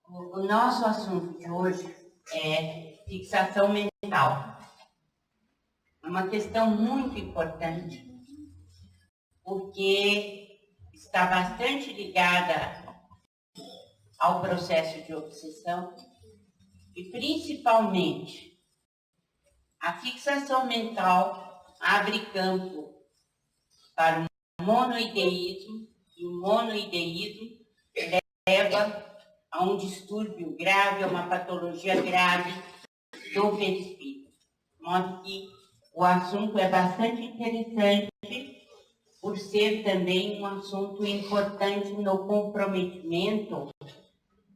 O nosso assunto de hoje é fixação mental. É uma questão muito importante, porque está bastante ligada ao processo de obsessão e, principalmente, a fixação mental abre campo para o monoideísmo, e o monoideísmo leva a um distúrbio grave, a uma patologia grave do perispírito. De modo que o assunto é bastante interessante, por ser também um assunto importante no comprometimento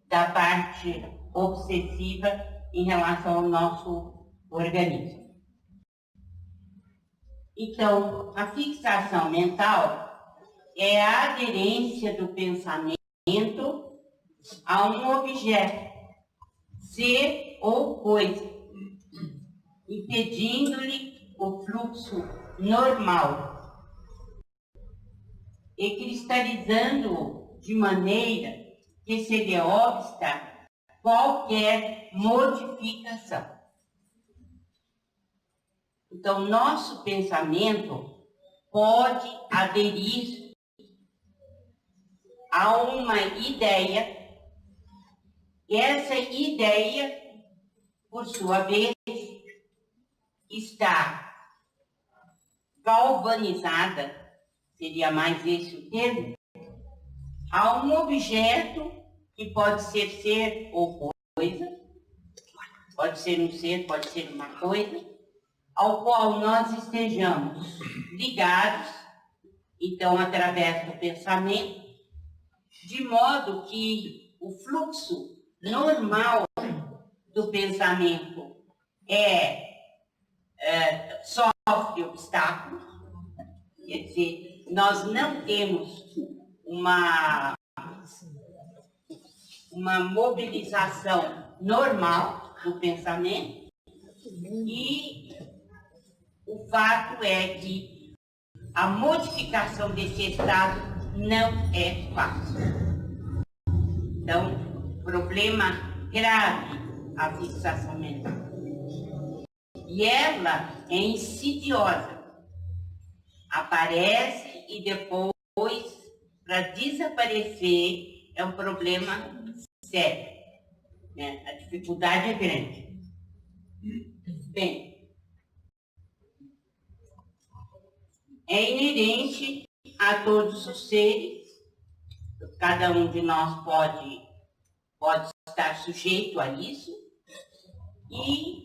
da parte obsessiva em relação ao nosso organismo. Então, a fixação mental é a aderência do pensamento a um objeto, ser ou coisa, impedindo-lhe o fluxo normal e cristalizando-o de maneira que se lhe obsta qualquer modificação. Então, nosso pensamento pode aderir a uma ideia, e essa ideia, por sua vez, está galvanizada, seria mais esse o termo, a um objeto que pode ser ou coisa, pode ser um ser, pode ser uma coisa, ao qual nós estejamos ligados, então, através do pensamento, de modo que o fluxo normal do pensamento sofre obstáculos, quer dizer, nós não temos uma mobilização normal do pensamento, e o fato é que a modificação desse estado não é fácil. Então, problema grave a fixação mental. E ela é insidiosa. Aparece e depois, para desaparecer, é um problema sério. Né? A dificuldade é grande. Bem, é inerente a todos os seres. Cada um de nós pode estar sujeito a isso, e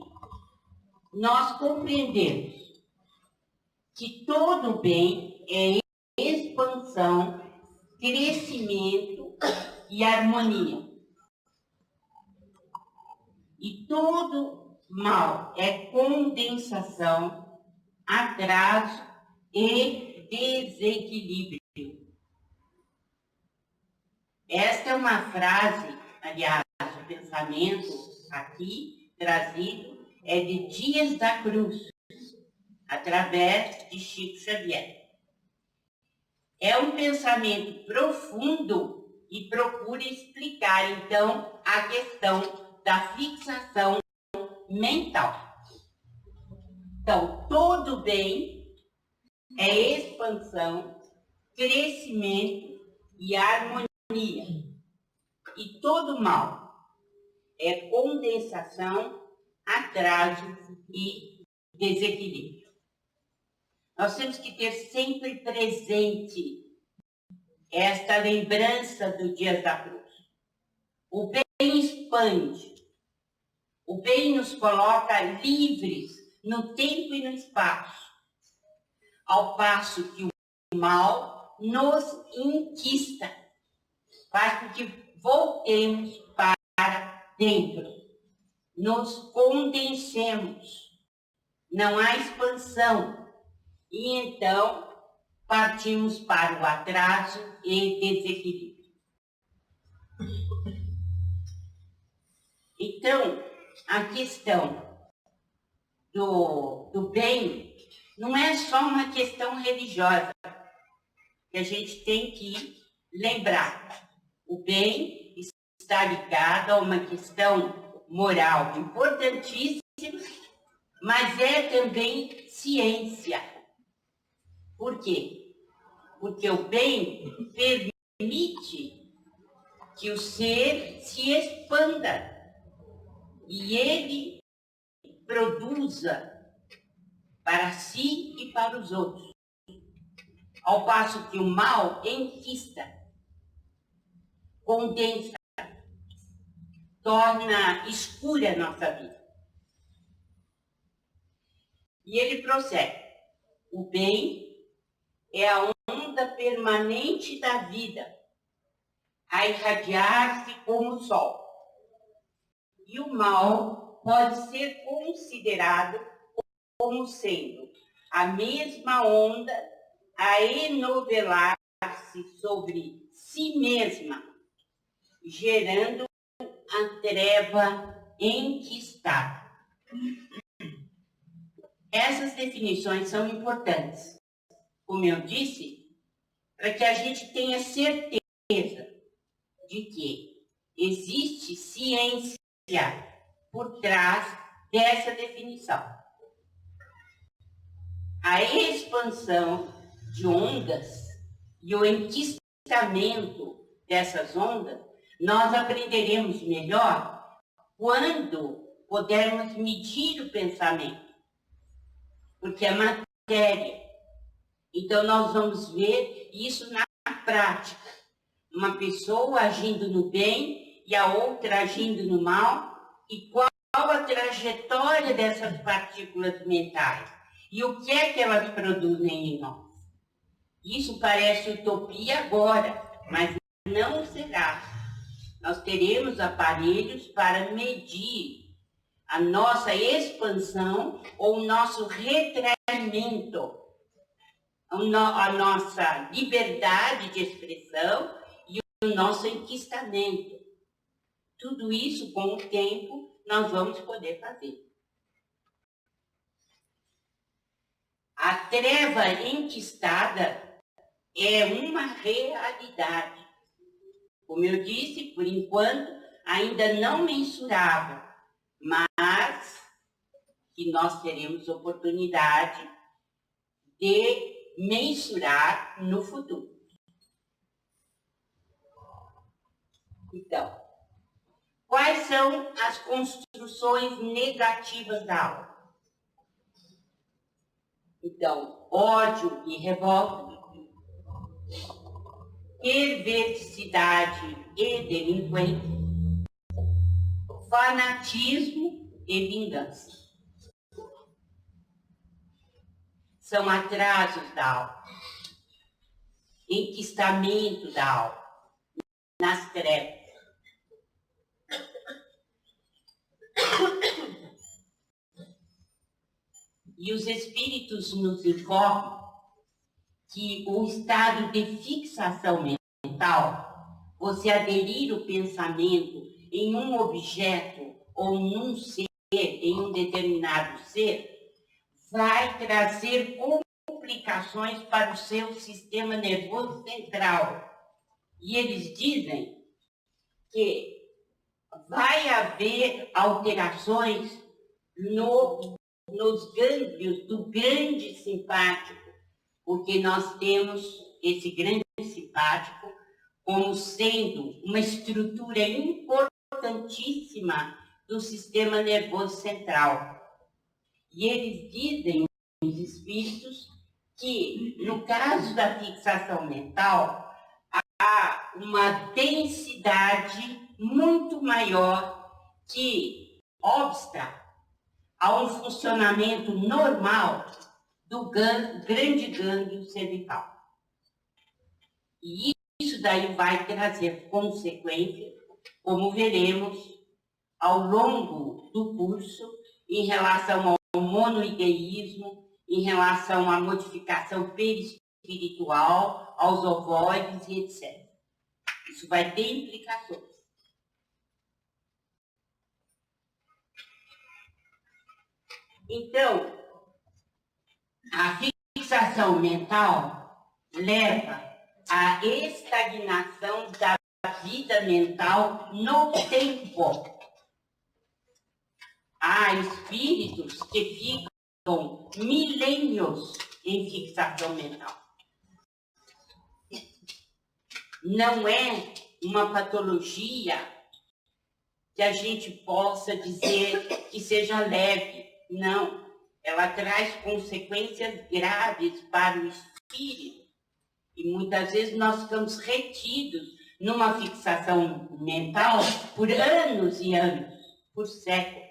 nós compreendemos que todo bem é expansão, crescimento e harmonia. E todo mal é condensação, atraso e desequilíbrio. Esta é uma frase, aliás, o pensamento aqui trazido é de Dias da Cruz, através de Chico Xavier. É um pensamento profundo e procura explicar, então, a questão da fixação mental. Então, todo bem é expansão, crescimento e harmonia. E todo mal é condensação, atraso e desequilíbrio. Nós temos que ter sempre presente esta lembrança do Dias da Cruz. O bem expande, o bem nos coloca livres no tempo e no espaço, ao passo que o mal nos inquista, faz com que voltemos para dentro, nos condensemos, não há expansão, e então partimos para o atraso e desequilíbrio. Então, a questão do bem não é só uma questão religiosa, que a gente tem que lembrar. O bem está ligado a uma questão moral importantíssima, mas é também ciência. Por quê? Porque o bem permite que o ser se expanda e ele produza para si e para os outros. Ao passo que o mal enquista, condensa, torna escura a nossa vida. E ele prossegue. O bem é a onda permanente da vida, a irradiar-se como o sol. E o mal pode ser considerado como sendo a mesma onda a enovelar-se sobre si mesma, gerando a treva enquistada. Essas definições são importantes, como eu disse, para que a gente tenha certeza de que existe ciência por trás dessa definição. A expansão de ondas e o enquistamento dessas ondas, nós aprenderemos melhor quando pudermos medir o pensamento, porque é matéria. Então, nós vamos ver isso na prática. Uma pessoa agindo no bem e a outra agindo no mal, e qual a trajetória dessas partículas mentais e o que é que elas produzem em nós. Isso parece utopia agora, mas não será. Nós teremos aparelhos para medir a nossa expansão ou o nosso retraimento, a nossa liberdade de expressão e o nosso enquistamento. Tudo isso, com o tempo, nós vamos poder fazer. A treva enquistada é uma realidade. Como eu disse, por enquanto, ainda não mensurável, mas que nós teremos oportunidade de mensurar no futuro. Então, quais são as construções negativas da alma? Então, ódio e revolta, perversidade e delinquência, fanatismo e vingança. São atrasos da alma, enquistamento da alma, nas trevas. E os espíritos nos informam que o estado de fixação mental, você aderir o pensamento em um objeto ou num ser, em um determinado ser, vai trazer complicações para o seu sistema nervoso central. E eles dizem que vai haver alterações nos gânglios do grande simpático, porque nós temos esse grande simpático como sendo uma estrutura importantíssima do sistema nervoso central. E eles dizem, os espíritos, que no caso da fixação mental, há uma densidade muito maior que obsta a um funcionamento normal do grande gânglio cervical. E isso daí vai trazer consequências, como veremos ao longo do curso, em relação ao monoideísmo, em relação à modificação perispiritual, aos ovoides e etc. Isso vai ter implicações. Então, a fixação mental leva à estagnação da vida vida mental no tempo. Há espíritos que ficam milênios em fixação mental. Não é uma patologia que a gente possa dizer que seja leve. Não. Ela traz consequências graves para o espírito. E muitas vezes nós ficamos retidos numa fixação mental por anos e anos, por séculos.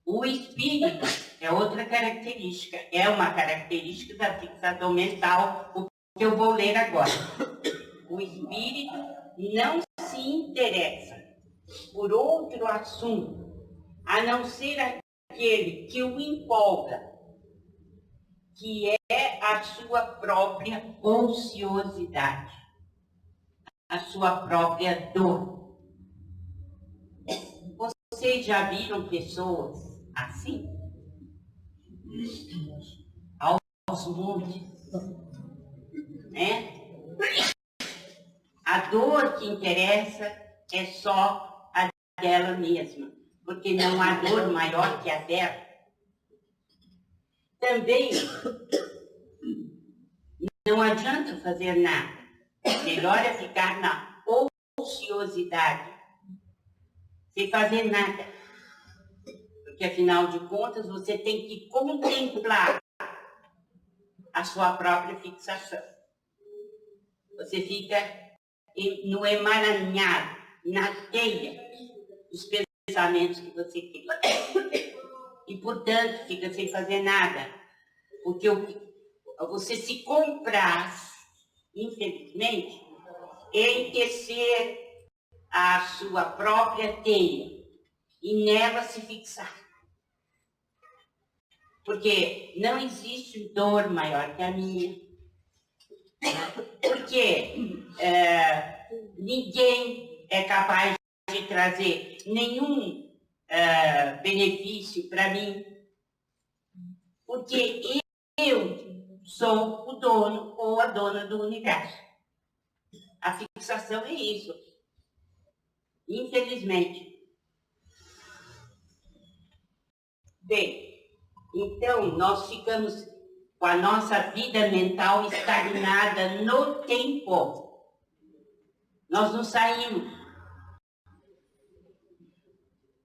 O espírito é outra característica, é uma característica da fixação mental, o que eu vou ler agora. O espírito não se interessa por outro assunto, a não ser aquele que o empolga, que é a sua própria ociosidade, a sua própria dor. Vocês já viram pessoas assim? Aos montes, né? A dor que interessa é só a dela mesma, porque não há dor maior que a dela. Também não adianta fazer nada. Melhor é ficar na ociosidade, sem fazer nada. Porque, afinal de contas, você tem que contemplar a sua própria fixação. Você fica no emaranhado, na teia dos pensamentos que você cria. E, portanto, fica sem fazer nada. Porque você se compraz, infelizmente, em tecer a sua própria teia e nela se fixar. Porque não existe dor maior que a minha. Porque ninguém é capaz de trazer nenhum benefício para mim. Porque eu sou o dono ou a dona do universo. A fixação é isso. Infelizmente. Bem, então nós ficamos com a nossa vida mental estagnada no tempo. Nós não saímos.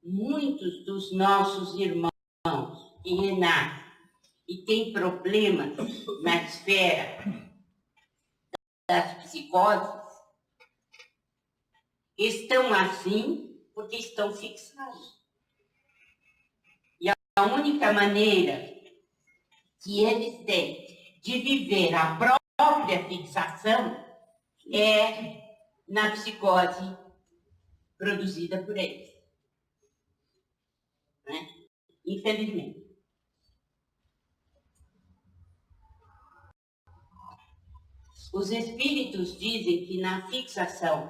Muitos dos nossos irmãos que renascem e têm problemas na esfera das psicoses estão assim porque estão fixados. E a única maneira que eles têm de viver a própria fixação é na psicose produzida por eles. Né? Infelizmente. Os espíritos dizem que na fixação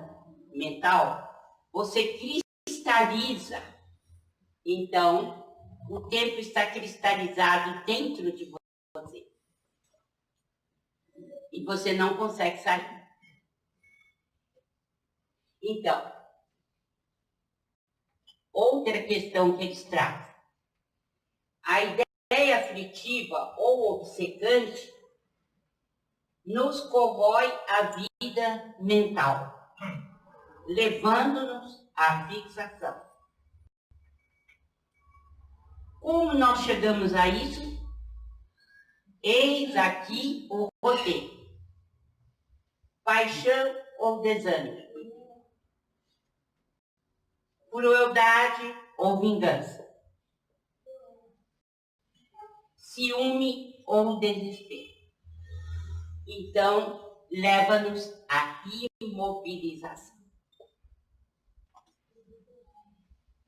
mental você cristaliza. Então, o tempo está cristalizado dentro de você. E você não consegue sair. Então, outra questão que eles trazem. A ideia aflitiva ou obcecante nos corrói a vida mental, levando-nos à fixação. Como nós chegamos a isso? Eis aqui o roteiro. Paixão ou desânimo? Crueldade ou vingança? Ciúme ou desespero? Então, leva-nos à imobilização.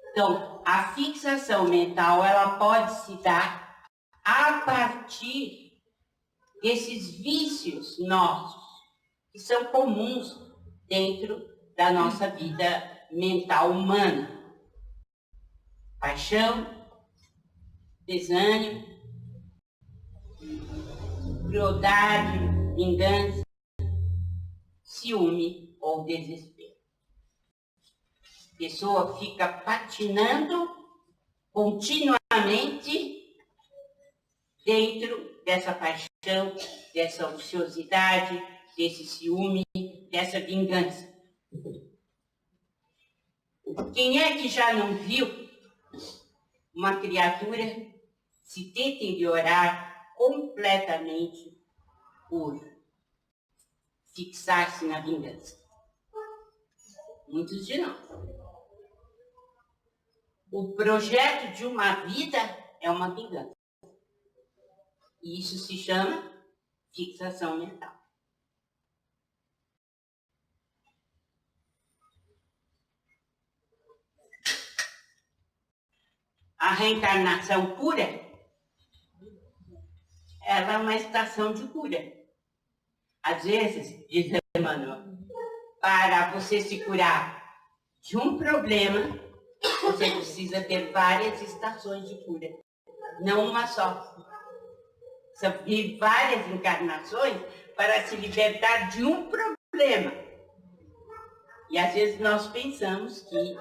Então, a fixação mental, ela pode se dar a partir desses vícios nossos, que são comuns dentro da nossa vida mental humana. Paixão, desânimo, crueldade, vingança, ciúme ou desespero. A pessoa fica patinando continuamente dentro dessa paixão, dessa ociosidade, desse ciúme, dessa vingança. Quem é que já não viu uma criatura se deteriorar completamente por fixar-se na vingança? Muitos de nós. O projeto de uma vida é uma vingança. E isso se chama fixação mental. A reencarnação pura, ela é uma estação de cura. Às vezes, diz Emmanuel, para você se curar de um problema, você precisa ter várias estações de cura, não uma só. São várias encarnações para se libertar de um problema. E às vezes nós pensamos que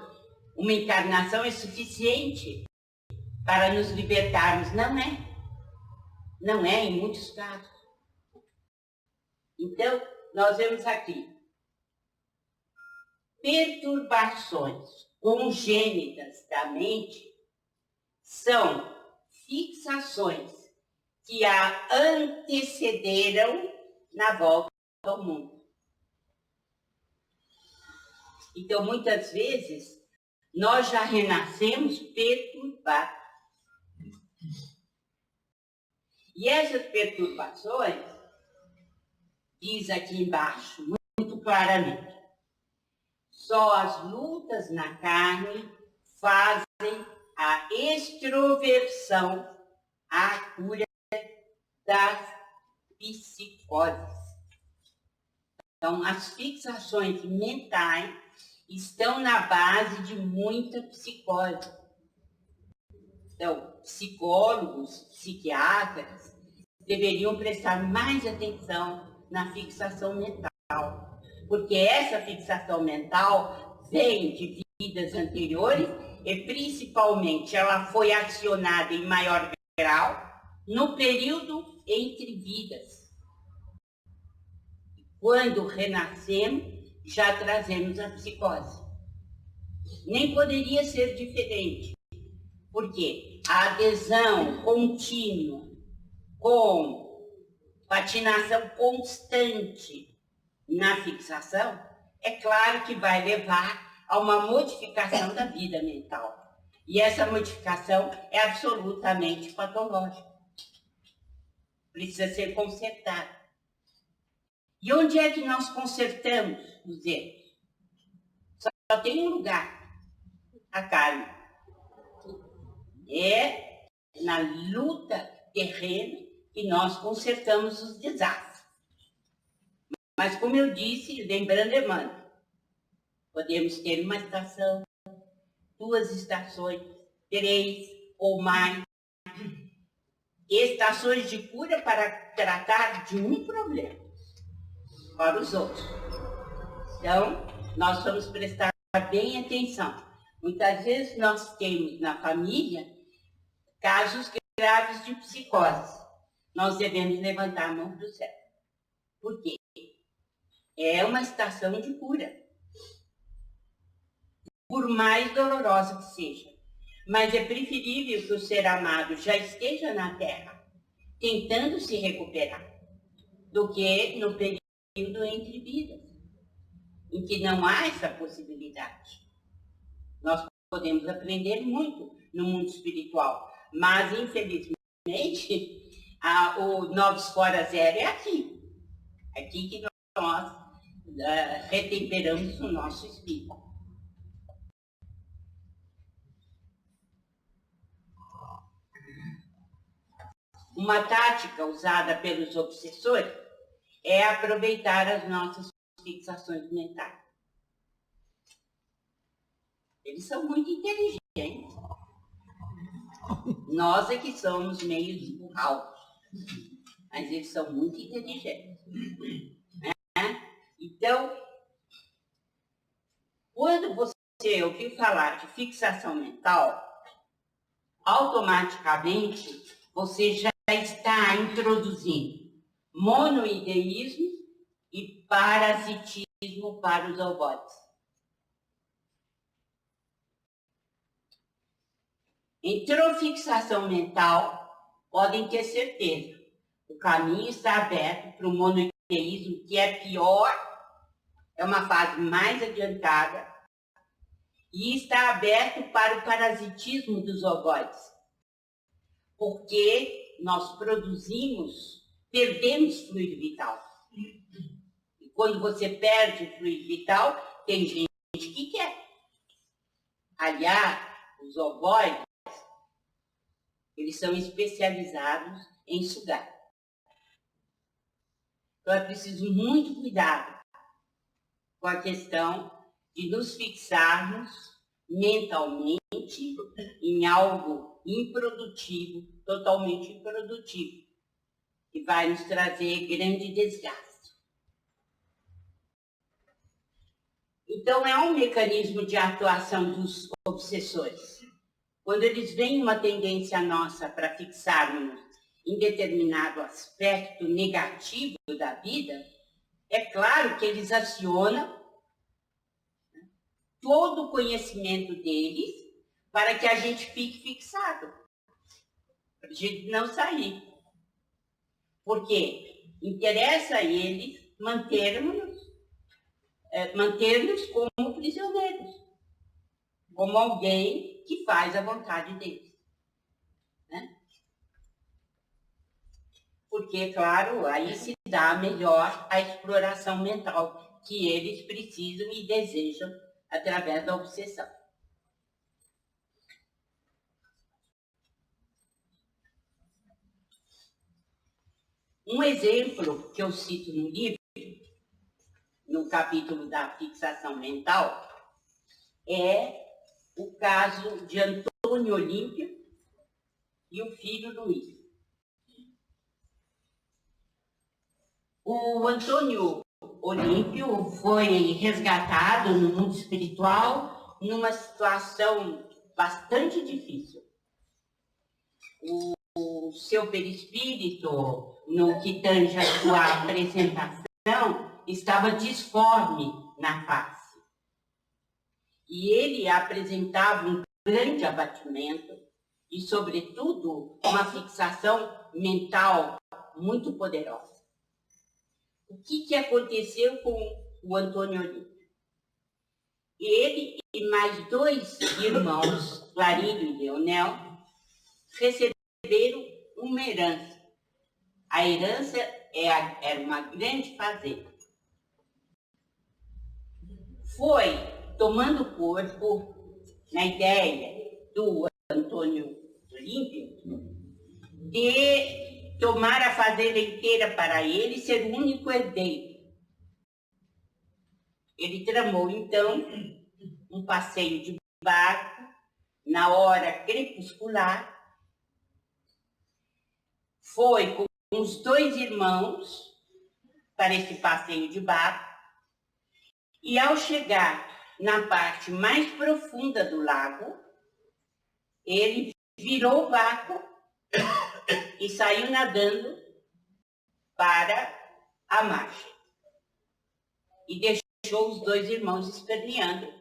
uma encarnação é suficiente para nos libertarmos. Não é. Não é em muitos casos. Então, nós vemos aqui perturbações congênitas da mente são fixações que a antecederam na volta ao mundo. Então, muitas vezes, nós já renascemos perturbados. E essas perturbações, diz aqui embaixo, muito claramente, só as lutas na carne fazem a extroversão, a cura das psicoses. Então, as fixações mentais estão na base de muita psicose. Então, psicólogos, psiquiatras deveriam prestar mais atenção na fixação mental, porque essa fixação mental vem de vidas anteriores e, principalmente, ela foi acionada em maior grau no período entre vidas. Quando renascemos, já trazemos a psicose. Nem poderia ser diferente, porque a adesão contínua com patinação constante na fixação, é claro que vai levar a uma modificação da vida mental. E essa modificação é absolutamente patológica. Precisa ser consertada. E onde é que nós consertamos os erros? Só tem um lugar, a carne. É na luta terrena que nós consertamos os desastres. Mas, como eu disse, lembrando Emmanuel, podemos ter uma estação, 2 estações, 3 ou mais. Estações de cura para tratar de um problema para os outros. Então, nós vamos prestar bem atenção. Muitas vezes nós temos na família casos graves de psicose. Nós devemos levantar a mão para o céu. Por quê? É uma estação de cura. Por mais dolorosa que seja. Mas é preferível que o ser amado já esteja na Terra, tentando se recuperar, do que no período entre vidas, em que não há essa possibilidade. Nós podemos aprender muito no mundo espiritual, mas, infelizmente, o Novos Fora Zero é aqui. Aqui que nós retemperamos o nosso espírito. Uma tática usada pelos obsessores é aproveitar as nossas fixações mentais. Eles são muito inteligentes. Nós é que somos meio esburrados. mas eles são muito inteligentes. Né? Então, quando você ouviu falar de fixação mental, automaticamente você já está introduzindo monoideísmo e parasitismo para os ovoides. Entrou fixação mental, podem ter certeza. O caminho está aberto para o monoideísmo, que é pior, é uma fase mais adiantada, e está aberto para o parasitismo dos ovoides. Porque nós perdemos fluido vital. E quando você perde o fluido vital, tem gente que quer. Aliás, os ovoides, eles são especializados em sugar. Então é preciso muito cuidado com a questão de nos fixarmos mentalmente em algo improdutivo, totalmente improdutivo, que vai nos trazer grande desgaste. Então é um mecanismo de atuação dos obsessores. Quando eles veem uma tendência nossa para fixarmos em determinado aspecto negativo da vida, é claro que eles acionam todo o conhecimento deles para que a gente fique fixado, para a gente não sair. Porque interessa a eles manter-nos como prisioneiros, como alguém que faz a vontade deles. Né? Porque, claro, aí se dá melhor a exploração mental que eles precisam e desejam através da obsessão. Um exemplo que eu cito no livro, no capítulo da fixação mental, é o caso de Antônio Olímpio e o filho Luiz. O Antônio Olímpio foi resgatado no mundo espiritual numa situação bastante difícil. O seu perispírito, no que tange a sua apresentação, estava disforme na face. E ele apresentava um grande abatimento e, sobretudo, uma fixação mental muito poderosa. O que aconteceu com o Antônio Olímpio? Ele e mais 2 irmãos, Clarídio e Leonel, receberam uma herança. A herança era uma grande fazenda. Foi tomando corpo na ideia do Antônio Olímpio de tomar a fazenda inteira para ele e ser o único herdeiro. Ele tramou, então, um passeio de barco na hora crepuscular. Foi com os 2 irmãos para esse passeio de barco e, ao chegar na parte mais profunda do lago, ele virou o barco e saiu nadando para a margem. E deixou os 2 irmãos esperneando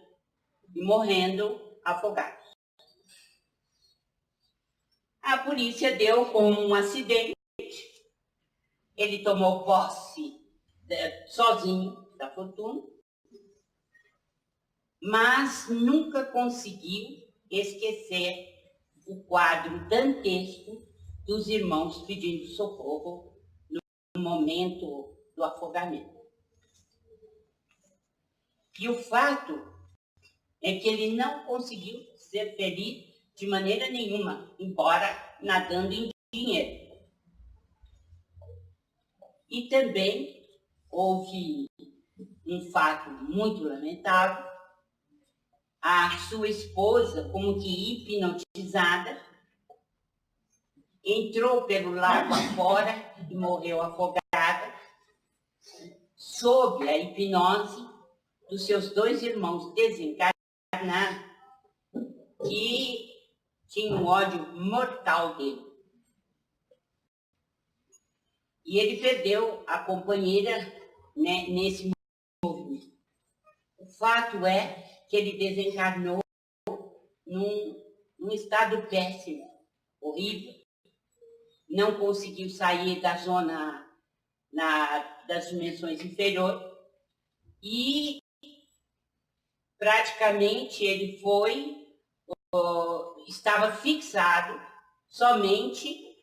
e morrendo afogados. A polícia deu como um acidente. Ele tomou posse sozinho da fortuna, mas nunca conseguiu esquecer o quadro dantesco dos irmãos pedindo socorro no momento do afogamento. E o fato é que ele não conseguiu ser feliz de maneira nenhuma, embora nadando em dinheiro. E também houve um fato muito lamentável. A sua esposa, como que hipnotizada, entrou pelo lago afora e morreu afogada, sob a hipnose dos seus 2 irmãos desencarnados, que tinham um ódio mortal dele. E ele perdeu a companheira, né, nesse movimento. O fato é que ele desencarnou num estado péssimo, horrível. Não conseguiu sair da zona das dimensões inferiores e praticamente ele estava fixado somente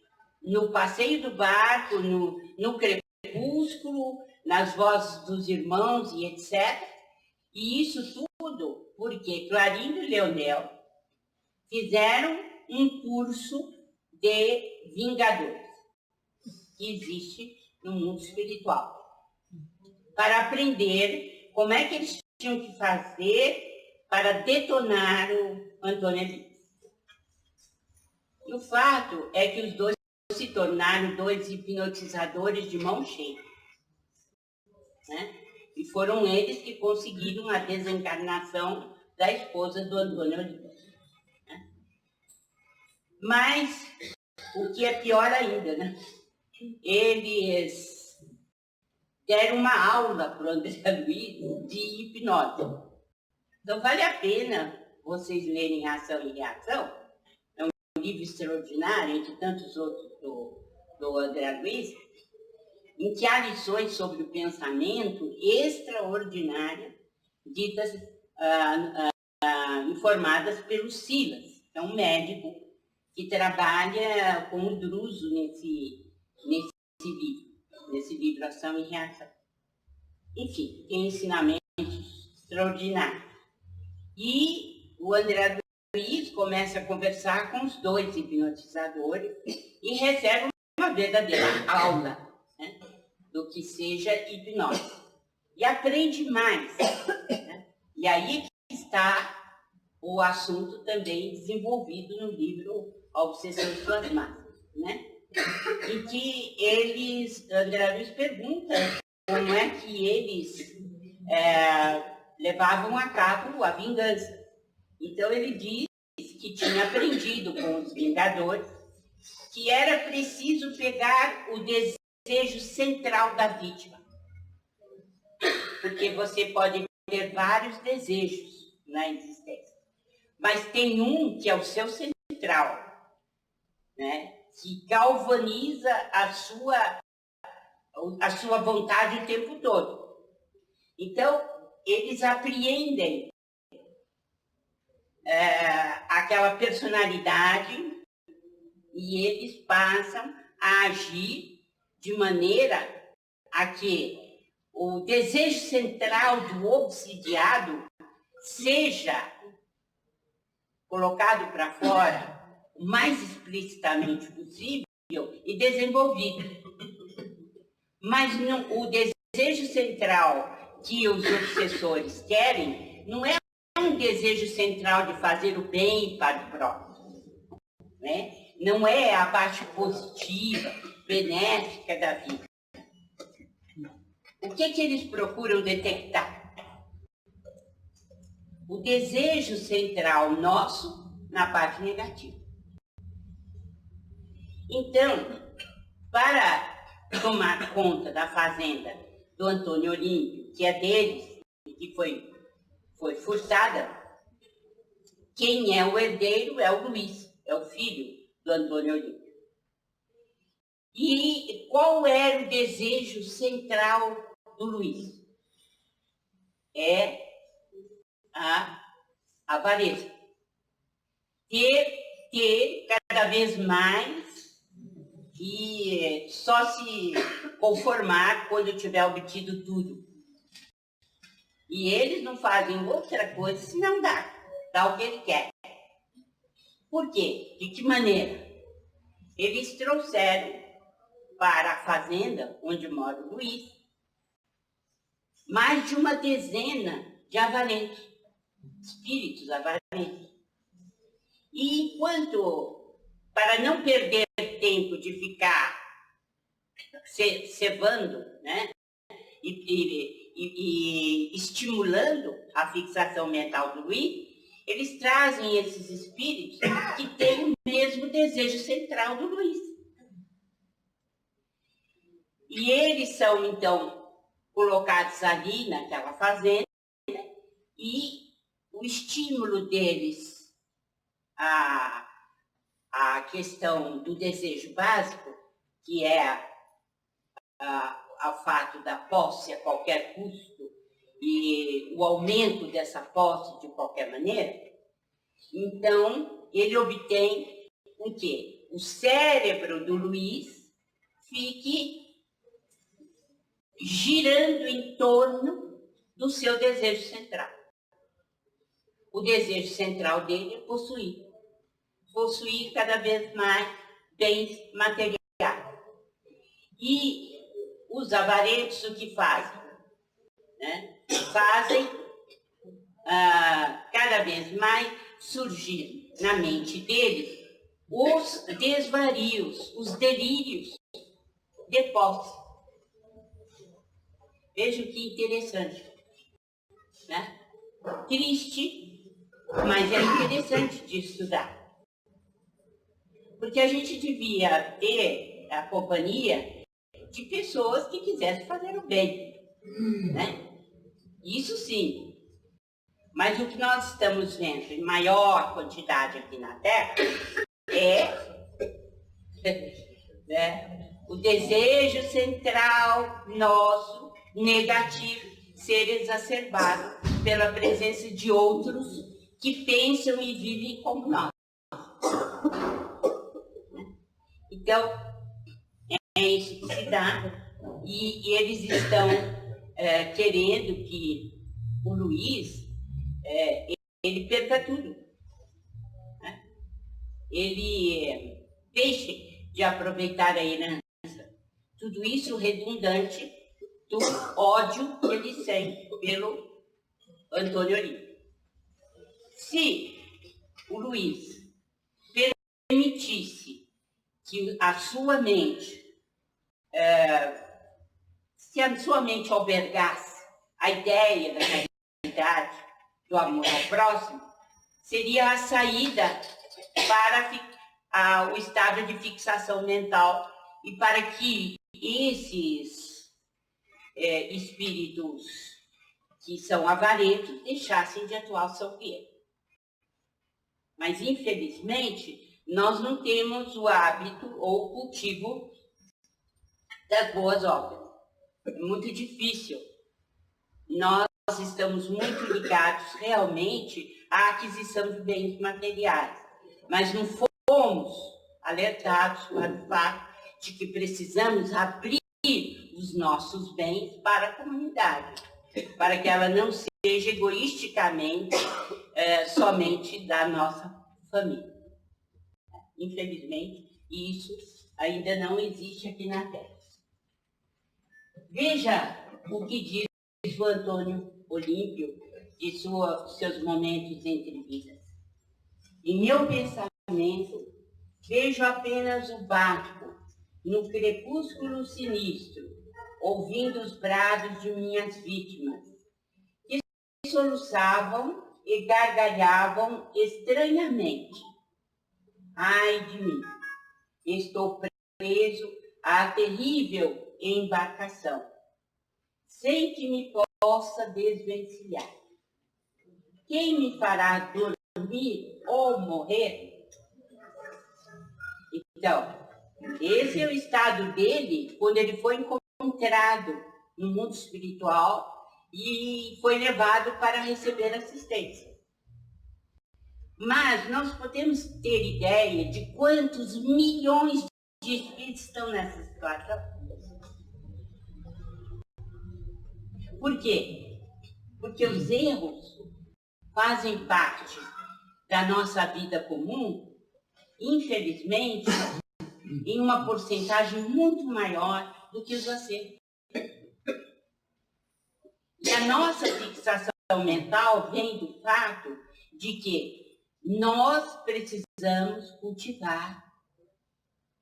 no passeio do barco, no crepúsculo, nas vozes dos irmãos e etc. E isso tudo porque Clarindo e Leonel fizeram um curso de vingadores que existe no mundo espiritual, para aprender como é que eles tinham que fazer para detonar o Antônio Elias. E o fato é que os dois se tornaram 2 hipnotizadores de mão cheia, né? E foram eles que conseguiram a desencarnação da esposa do Antônio Elias. Né? Mas o que é pior ainda, né? Eles deram uma aula para o André Luiz de hipnose. Então, vale a pena vocês lerem Ação e Reação. É um livro extraordinário, entre tantos outros do André Luiz, em que há lições sobre o pensamento extraordinárias, ditas, informadas pelo Silas, que é um médico que trabalha com o Druso nesse livro Ação e Reação. Enfim, tem ensinamentos extraordinários. E o André Luiz começa a conversar com os 2 hipnotizadores e recebe uma verdadeira aula, né, do que seja hipnose. E aprende mais. Né? E aí que está o assunto também desenvolvido no livro A Obsessão de Suas Massas, né? Em que André Luiz pergunta como é que eles levavam a cabo a vingança. Então ele diz que tinha aprendido com os Vingadores que era preciso pegar o desejo central da vítima. Porque você pode ter vários desejos na existência, mas tem um que é o seu central, né? Que galvaniza a sua vontade o tempo todo. Então, eles apreendem aquela personalidade e eles passam a agir de maneira a que o desejo central do obsidiado seja colocado para fora o mais explicitamente possível e desenvolvido. Mas o desejo central que os obsessores querem não é um desejo central de fazer o bem para o próximo, né? Não é a parte positiva, benéfica da vida. O que eles procuram detectar? O desejo central nosso na parte negativa. Então, para tomar conta da fazenda do Antônio Olímpio, que é deles, que foi furtada, quem é o herdeiro é o Luiz, é o filho do Antônio Olímpio. E qual era o desejo central do Luiz? É a avareza. Ter cada vez mais e só se conformar quando tiver obtido tudo. E eles não fazem outra coisa senão dar o que ele quer. Por quê? De que maneira? Eles trouxeram para a fazenda onde mora o Luiz mais de uma dezena de avarentos, espíritos avarentos. E enquanto, para não perder tempo de ficar cevando, né? E estimulando a fixação mental do Luiz, eles trazem esses espíritos que têm o mesmo desejo central do Luiz. E eles são, então, colocados ali naquela fazenda, e o estímulo deles à questão do desejo básico, que é ao fato da posse a qualquer custo e o aumento dessa posse de qualquer maneira, então ele obtém o quê? O cérebro do Luiz fique girando em torno do seu desejo central. O desejo central dele é possuir cada vez mais bens materiais. E os avarentos o que fazem? Né? Fazem cada vez mais surgir na mente deles os desvarios, os delírios de posse. Vejam que interessante, né? Triste, mas é interessante de estudar. Porque a gente devia ter a companhia de pessoas que quisessem fazer o bem, né? Isso sim. Mas o que nós estamos vendo em maior quantidade aqui na Terra é o desejo central nosso, negativo, ser exacerbado pela presença de outros que pensam e vivem como nós. Então, é isso que se dá, e eles estão querendo que o Luiz ele perca tudo, né? Ele deixe de aproveitar a herança. Tudo isso redundante do ódio que ele sente pelo Antônio Olímpio. Se o Luiz permitisse que a sua mente, se a sua mente albergasse a ideia da caridade, do amor ao próximo, seria a saída para o estado de fixação mental e para que esses espíritos que são avarentos deixassem de atuar ao seu bem. Mas, infelizmente, nós não temos o hábito ou o cultivo das boas obras. É muito difícil. Nós estamos muito ligados realmente à aquisição de bens materiais, mas não fomos alertados para o fato de que precisamos abrir os nossos bens para a comunidade, para que ela não seja egoisticamente somente da nossa família. Infelizmente, isso ainda não existe aqui na Terra. Veja o que diz o Antônio Olímpio de seus momentos entre vidas. Em meu pensamento, vejo apenas o barco no crepúsculo sinistro, ouvindo os brados de minhas vítimas, que soluçavam e gargalhavam estranhamente. Ai de mim, estou preso à terrível embarcação, sem que me possa desvencilhar. Quem me fará dormir ou morrer? Então, esse é o estado dele quando ele foi encontrado no mundo espiritual e foi levado para receber assistência. Mas nós podemos ter ideia de quantos milhões de espíritos estão nessa situação? Por quê? Porque os erros fazem parte da nossa vida comum, infelizmente, em uma porcentagem muito maior do que os acertos. E a nossa fixação mental vem do fato de que nós precisamos cultivar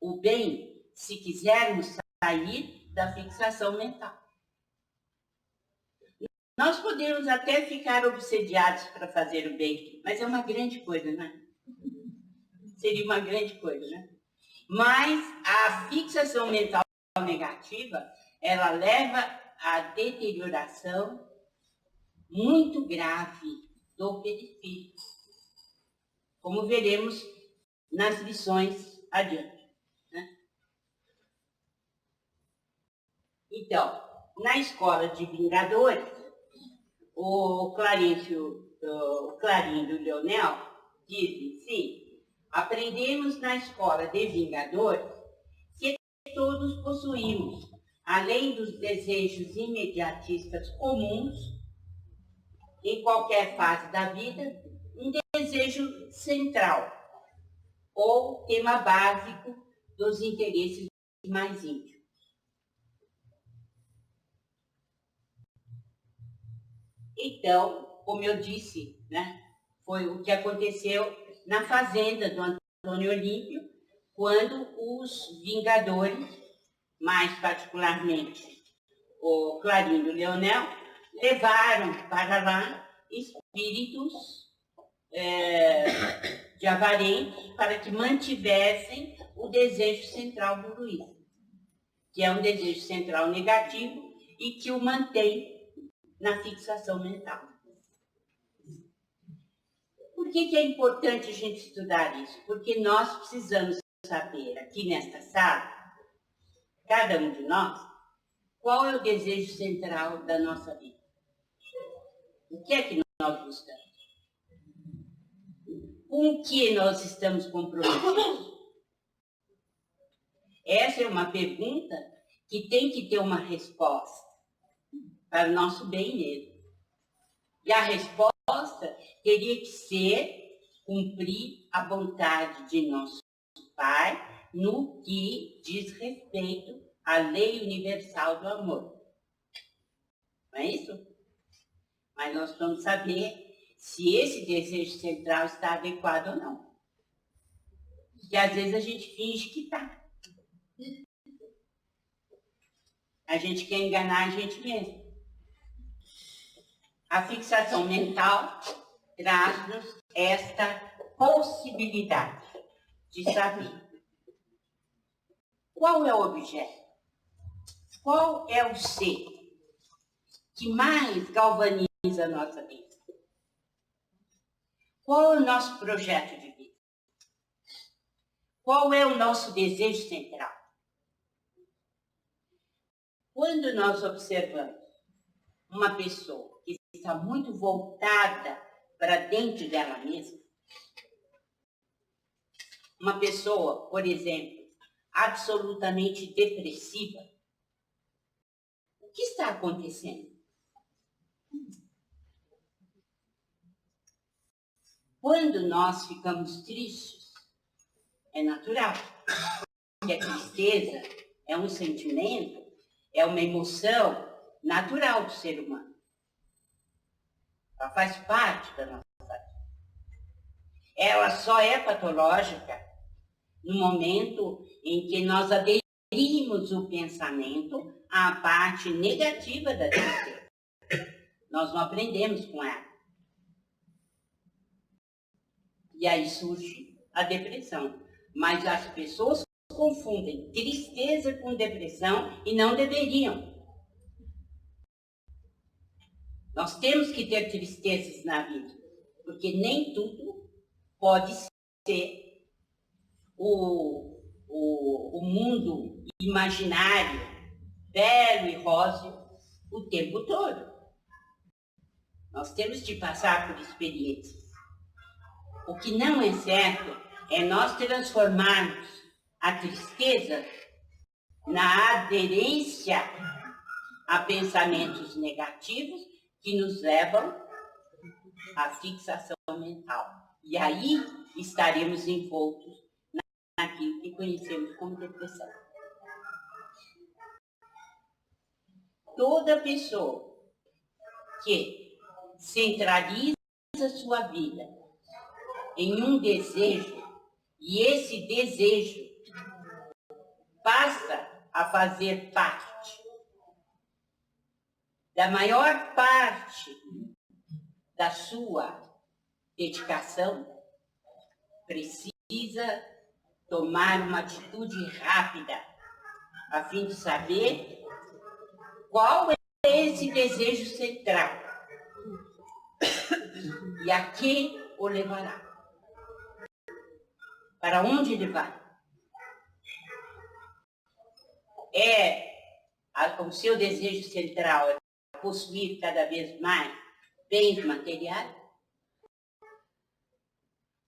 o bem se quisermos sair da fixação mental. Nós podemos até ficar obsediados para fazer o bem, mas é uma grande coisa, né? Seria uma grande coisa, né? Mas a fixação mental negativa, ela leva à deterioração muito grave do perispírito, como veremos nas lições adiante, né? Então, na escola de Vingadores, o Clarindo Leonel diz assim: aprendemos na escola de Vingadores que todos possuímos, além dos desejos imediatistas comuns, em qualquer fase da vida, um desejo central, ou tema básico dos interesses mais íntimos. Então, como eu disse, né, foi o que aconteceu na fazenda do Antônio Olímpio, quando os Vingadores, mais particularmente o Clarindo Leonel, levaram para lá espíritos de avarentos para que mantivessem o desejo central do Luiz, que é um desejo central negativo e que o mantém na fixação mental. Por que é importante a gente estudar isso? Porque nós precisamos saber, aqui nesta sala, cada um de nós, qual é o desejo central da nossa vida. O que é que nós buscamos? Com que nós estamos comprometidos? Essa é uma pergunta que tem que ter uma resposta para o nosso bem mesmo. E a resposta teria que ser cumprir a vontade de nosso Pai no que diz respeito à lei universal do amor. Não é isso? Mas nós vamos saber se esse desejo central está adequado ou não. Porque às vezes a gente finge que está. A gente quer enganar a gente mesmo. A fixação mental traz-nos esta possibilidade de saber qual é o objeto, qual é o ser que mais galvaniza a nossa vida. Qual é o nosso projeto de vida? Qual é o nosso desejo central? Quando nós observamos uma pessoa que está muito voltada para dentro dela mesma, uma pessoa, por exemplo, absolutamente depressiva, o que está acontecendo? Quando nós ficamos tristes, é natural, porque a tristeza é um sentimento, é uma emoção natural do ser humano. Ela faz parte da nossa vida. Ela só é patológica no momento em que nós aderimos o pensamento à parte negativa da tristeza. Nós não aprendemos com ela. E aí surge a depressão. Mas as pessoas confundem tristeza com depressão e não deveriam. Nós temos que ter tristezas na vida, porque nem tudo pode ser o mundo imaginário, belo e róseo o tempo todo. Nós temos de passar por experiências. O que não é certo é nós transformarmos a tristeza na aderência a pensamentos negativos que nos levam à fixação mental. E aí estaremos envoltos naquilo que conhecemos como depressão. Toda pessoa que centraliza sua vida em um desejo, e esse desejo passa a fazer parte da maior parte da sua dedicação, precisa tomar uma atitude rápida, a fim de saber qual é esse desejo central e a que o levará. Para onde ele vai? O seu desejo central é possuir cada vez mais bens materiais?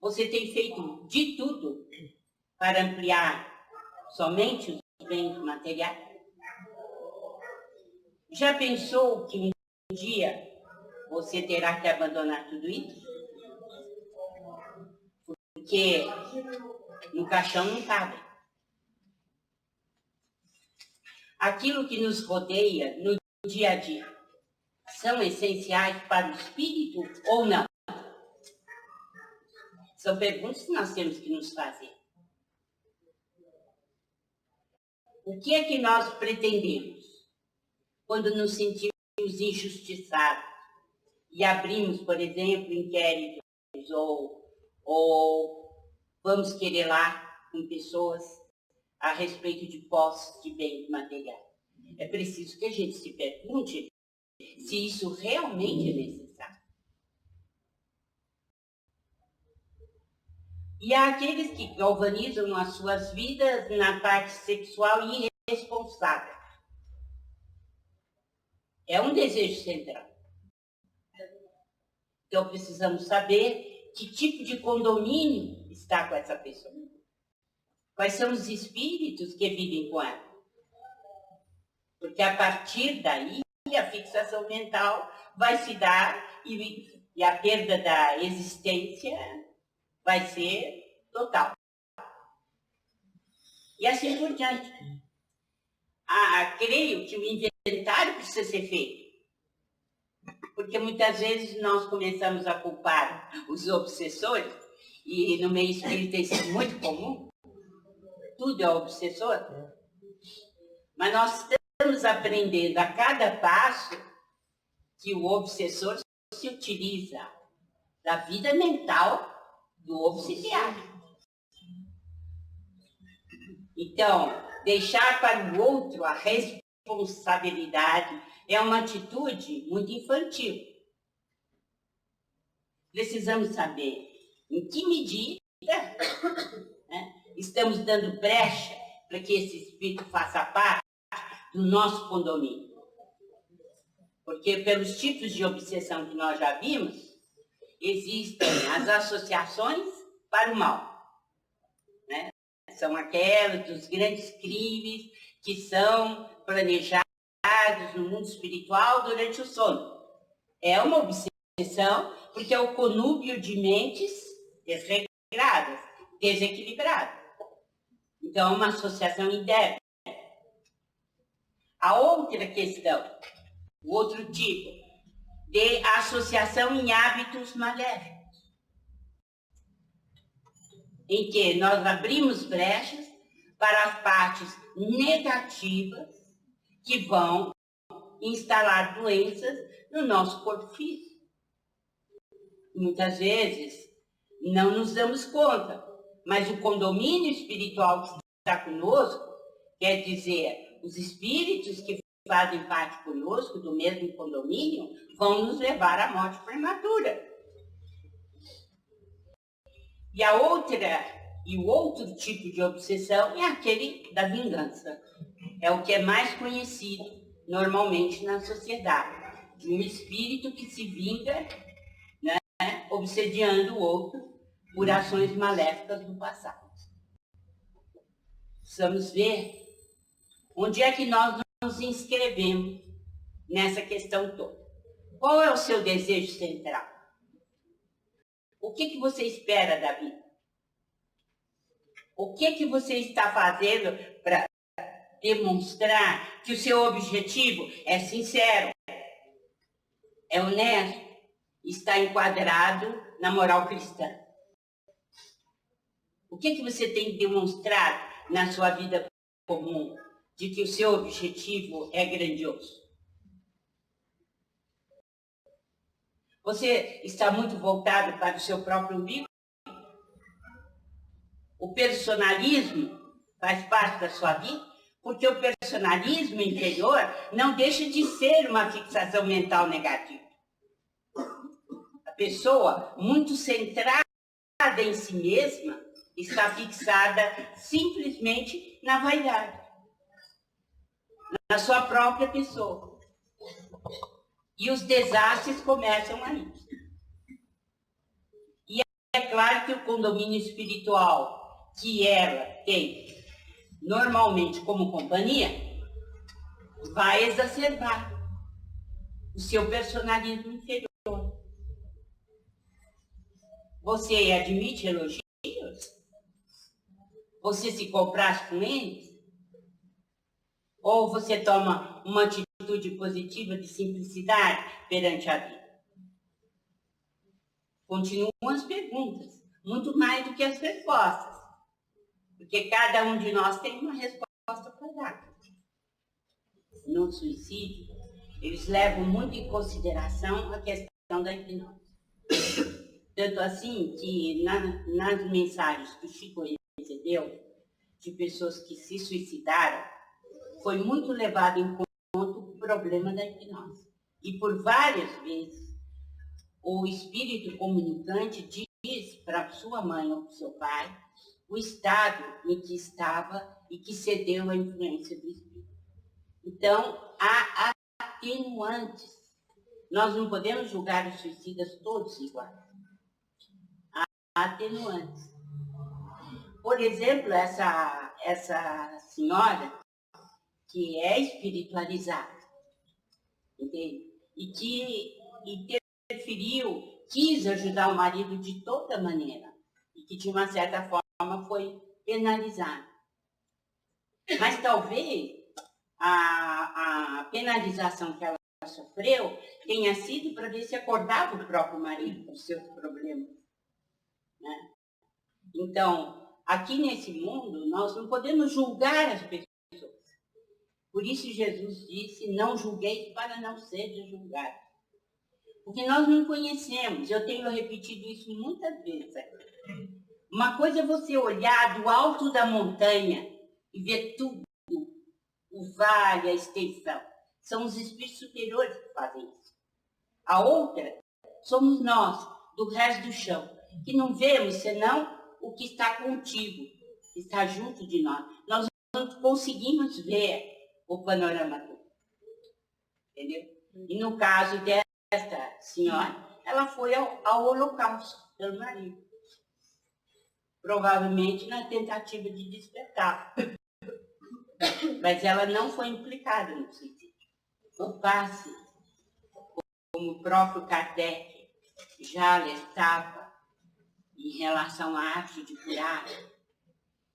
Você tem feito de tudo para ampliar somente os bens materiais? Já pensou que um dia você terá que abandonar tudo isso? Porque no caixão não cabe. Aquilo que nos rodeia no dia a dia são essenciais para o espírito ou não? São perguntas que nós temos que nos fazer. O que é que nós pretendemos quando nos sentimos injustiçados e abrimos, por exemplo, inquéritos ou vamos querelar com pessoas a respeito de posses de bens materiais? É preciso que a gente se pergunte se isso realmente é necessário. E há aqueles que galvanizam as suas vidas na parte sexual irresponsável. É um desejo central. Então precisamos saber que tipo de condomínio está com essa pessoa. Quais são os espíritos que vivem com ela. Porque a partir daí a fixação mental vai se dar e a perda da existência vai ser total. E assim por diante. Creio que o inventário precisa ser feito. Porque muitas vezes nós começamos a culpar os obsessores, e no meio espírita isso é muito comum, tudo é obsessor, mas nós estamos aprendendo a cada passo que o obsessor se utiliza da vida mental do obsidiado. Então, deixar para o outro a responsabilidade é uma atitude muito infantil. Precisamos saber em que medida estamos dando brecha para que esse espírito faça parte do nosso condomínio. Porque pelos tipos de obsessão que nós já vimos, existem as associações para o mal. São aquelas dos grandes crimes que são planejados no mundo espiritual durante o sono. É uma obsessão porque é o conúbio de mentes desregradas, desequilibradas. Então, é uma associação indébita. A outra questão, o outro tipo, de associação em hábitos maléficos, em que nós abrimos brechas para as partes negativas que vão instalar doenças no nosso corpo físico. Muitas vezes não nos damos conta, mas o condomínio espiritual que está conosco, quer dizer, os espíritos que fazem parte conosco do mesmo condomínio, vão nos levar à morte prematura. E o outro tipo de obsessão é aquele da vingança. É o que é mais conhecido normalmente na sociedade. De um espírito que se vinga, obsediando o outro por ações maléficas do passado. Precisamos ver onde é que nós nos inscrevemos nessa questão toda. Qual é o seu desejo central? O que você espera da vida? O que você está fazendo para demonstrar que o seu objetivo é sincero, é honesto, está enquadrado na moral cristã? O que você tem demonstrado na sua vida comum de que o seu objetivo é grandioso? Você está muito voltado para o seu próprio umbigo? O personalismo faz parte da sua vida? Porque o personalismo interior não deixa de ser uma fixação mental negativa. A pessoa muito centrada em si mesma está fixada simplesmente na vaidade, na sua própria pessoa. E os desastres começam aí. E é claro que o condomínio espiritual que ela tem normalmente como companhia vai exacerbar o seu personalismo inferior. Você admite elogios? Você se compraz com eles? Ou você toma uma atitude positiva de simplicidade perante a vida? Continuam as perguntas, muito mais do que as respostas. Porque cada um de nós tem uma resposta para dar. No suicídio, eles levam muito em consideração a questão da hipnose. Tanto assim que nas mensagens que o Chico recebeu de pessoas que se suicidaram, foi muito levado em conta o problema da hipnose. E por várias vezes, o espírito comunicante diz para sua mãe ou para seu pai o estado em que estava e que cedeu à influência do espírito. Então, há atenuantes. Nós não podemos julgar os suicidas todos iguais. Há atenuantes. Por exemplo, essa senhora que é espiritualizada, entende? E que interferiu, quis ajudar o marido de toda maneira, e que de uma certa forma foi penalizada. Mas talvez a penalização que ela sofreu tenha sido para ver se acordava o próprio marido com seus problemas, né? Então, aqui nesse mundo, nós não podemos julgar as pessoas. Por isso Jesus disse, não julgueis para não seres julgados. Porque nós não conhecemos, eu tenho repetido isso muitas vezes aqui. Uma coisa é você olhar do alto da montanha e ver tudo, o vale, a extensão. São os espíritos superiores que fazem isso. A outra, somos nós, do resto do chão, que não vemos senão o que está contigo, que está junto de nós. Nós não conseguimos ver o panorama todo. Entendeu? E no caso desta senhora, ela foi ao holocausto pelo marido. Provavelmente na tentativa de despertar. Mas ela não foi implicada no suicídio. O passe, como o próprio Kardec já alertava em relação à arte de curar,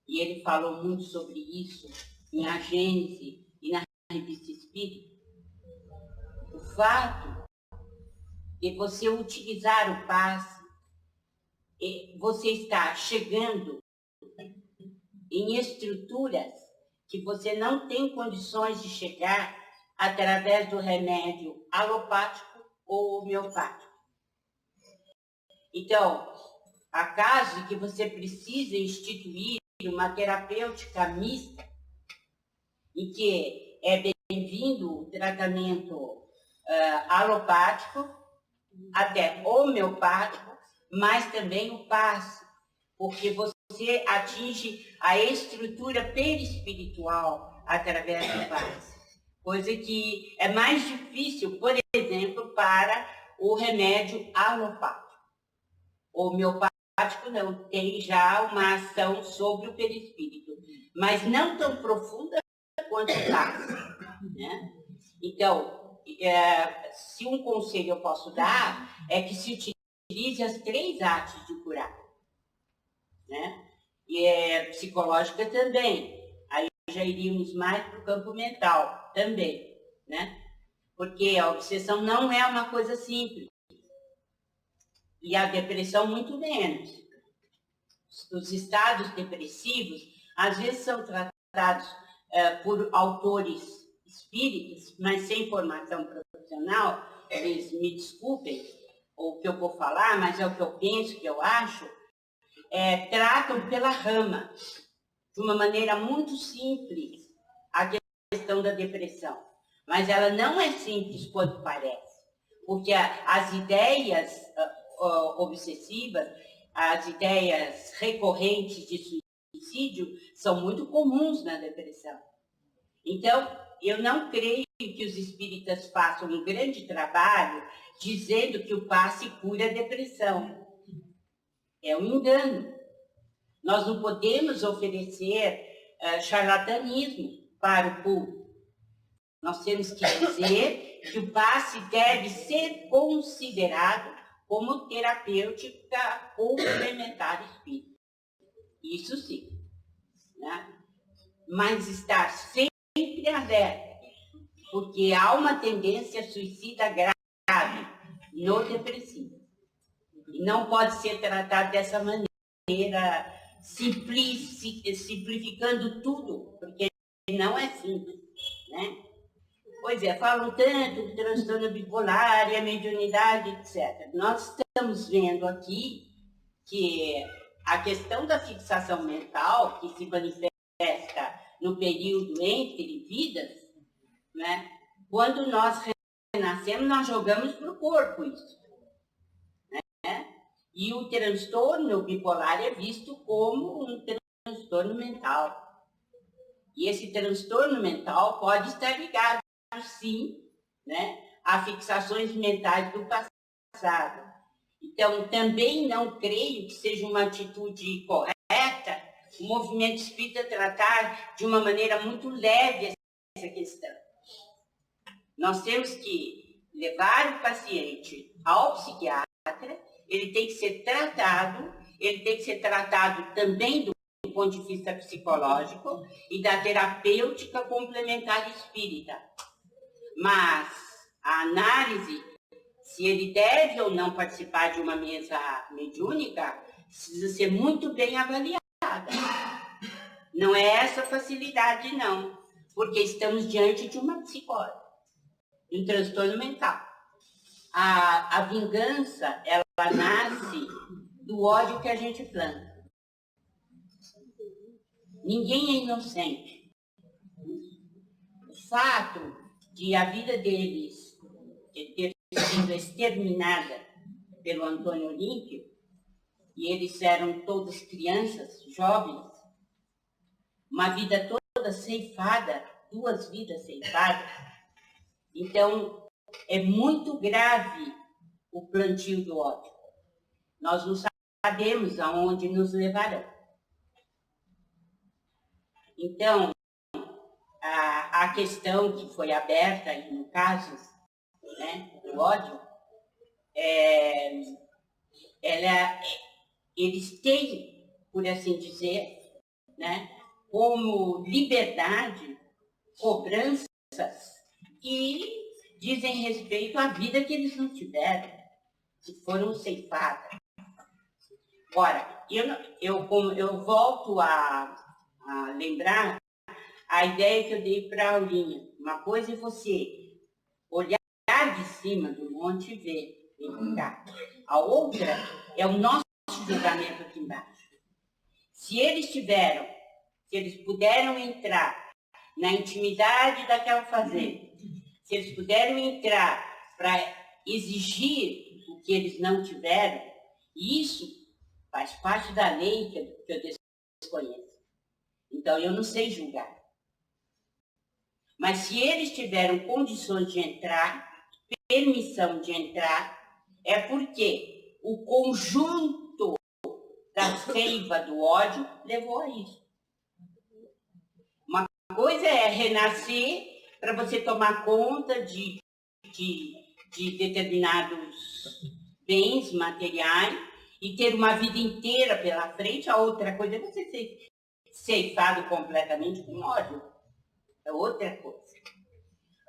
e ele falou muito sobre isso em A Gênese e na Revista Espírita, o fato de você utilizar o passe, você está chegando em estruturas que você não tem condições de chegar através do remédio alopático ou homeopático. Então, há casos em que você precisa instituir uma terapêutica mista, em que é bem-vindo o tratamento alopático, até homeopático, mas também o passe, porque você atinge a estrutura perispiritual através do passe. Coisa que é mais difícil, por exemplo, para o remédio alopático. O homeopático não, tem já uma ação sobre o perispírito, mas não tão profunda quanto o passe, né? Então, se um conselho eu posso dar, é que se utilize as 3 artes de curar, né? E psicológica também. Aí já iríamos mais para o campo mental também, né? Porque a obsessão não é uma coisa simples. E a depressão muito menos. Os estados depressivos, às vezes, são tratados por autores espíritas, mas sem formação profissional, eles me desculpem o que eu vou falar, mas é o que eu penso, que eu acho, tratam pela rama, de uma maneira muito simples, a questão da depressão. Mas ela não é simples quanto parece, porque as ideias obsessivas, as ideias recorrentes de suicídio são muito comuns na depressão. Então, eu não creio que os espíritas façam um grande trabalho dizendo que o passe cura a depressão. É um engano. Nós não podemos oferecer charlatanismo para o público. Nós temos que dizer que o passe deve ser considerado como terapêutica complementar espírita. Isso sim. Né? Mas estar sempre alerta, porque há uma tendência suicida grave no depressivo. E não pode ser tratado dessa maneira, simplificando tudo, porque não é simples, né? Pois é, falam tanto do transtorno bipolar e a mediunidade, etc. Nós estamos vendo aqui que a questão da fixação mental, que se manifesta no período entre vidas, né? Quando nós renascemos, nós jogamos para o corpo isso. Né? E o transtorno bipolar é visto como um transtorno mental. E esse transtorno mental pode estar ligado, sim, né, a fixações mentais do passado. Então, também não creio que seja uma atitude correta o movimento espírita tratar de uma maneira muito leve essa questão. Nós temos que levar o paciente ao psiquiatra, ele tem que ser tratado também do ponto de vista psicológico e da terapêutica complementar espírita. Mas a análise, se ele deve ou não participar de uma mesa mediúnica, precisa ser muito bem avaliada. Não é essa facilidade, não, porque estamos diante de uma psicose, de um transtorno mental. A vingança, ela nasce do ódio que a gente planta. Ninguém é inocente. O fato de a vida deles ter sido exterminada pelo Antônio Olímpio, e eles eram todos crianças, jovens, uma vida toda ceifada, 2 vidas ceifadas. Então, é muito grave o plantio do ódio. Nós não sabemos aonde nos levarão. Então, a questão que foi aberta aí no caso, né, do ódio, eles têm, por assim dizer, né, como liberdade, cobranças que dizem respeito à vida que eles não tiveram, que foram ceifadas. Ora, eu volto a lembrar a ideia que eu dei para a Aurinha. Uma coisa é você olhar de cima do monte e ver, vem cá. A outra é o nosso julgamento aqui embaixo. Se eles puderam entrar na intimidade daquela fazenda, se eles puderam entrar para exigir o que eles não tiveram, isso faz parte da lei que eu desconheço. Então, eu não sei julgar. Mas se eles tiveram condições de entrar, permissão de entrar, é porque o conjunto da seiva do ódio levou a isso. Uma coisa é renascer para você tomar conta de determinados bens materiais e ter uma vida inteira pela frente. A outra coisa é você ser ceifado completamente com ódio. É outra coisa.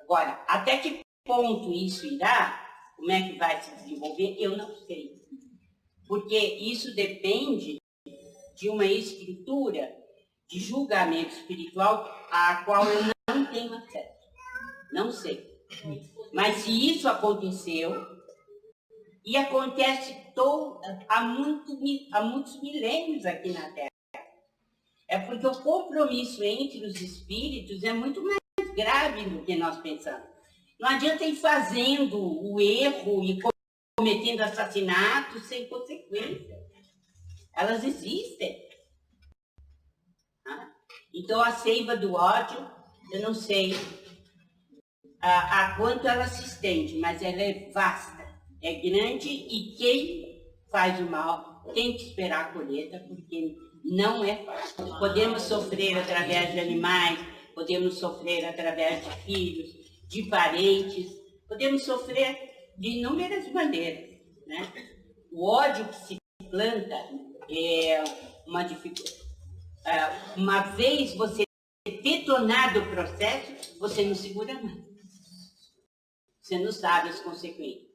Agora, até que ponto isso irá, como é que vai se desenvolver, eu não sei. Porque isso depende de uma estrutura de julgamento espiritual a qual eu não tenho acesso. Não sei. Mas se isso aconteceu, e acontece há muitos milênios aqui na Terra, é porque o compromisso entre os espíritos é muito mais grave do que nós pensamos. Não adianta ir fazendo o erro e cometendo assassinatos sem consequência. Elas existem. Então, a seiva do ódio, eu não sei a quanto ela se estende, mas ela é vasta, é grande, e quem faz o mal tem que esperar a colheita, porque não é fácil. Podemos sofrer através de animais, podemos sofrer através de filhos, de parentes, podemos sofrer de inúmeras maneiras, né? O ódio que se planta é uma dificuldade. Uma vez você detonado o processo, você não segura mais. Você não sabe as consequências.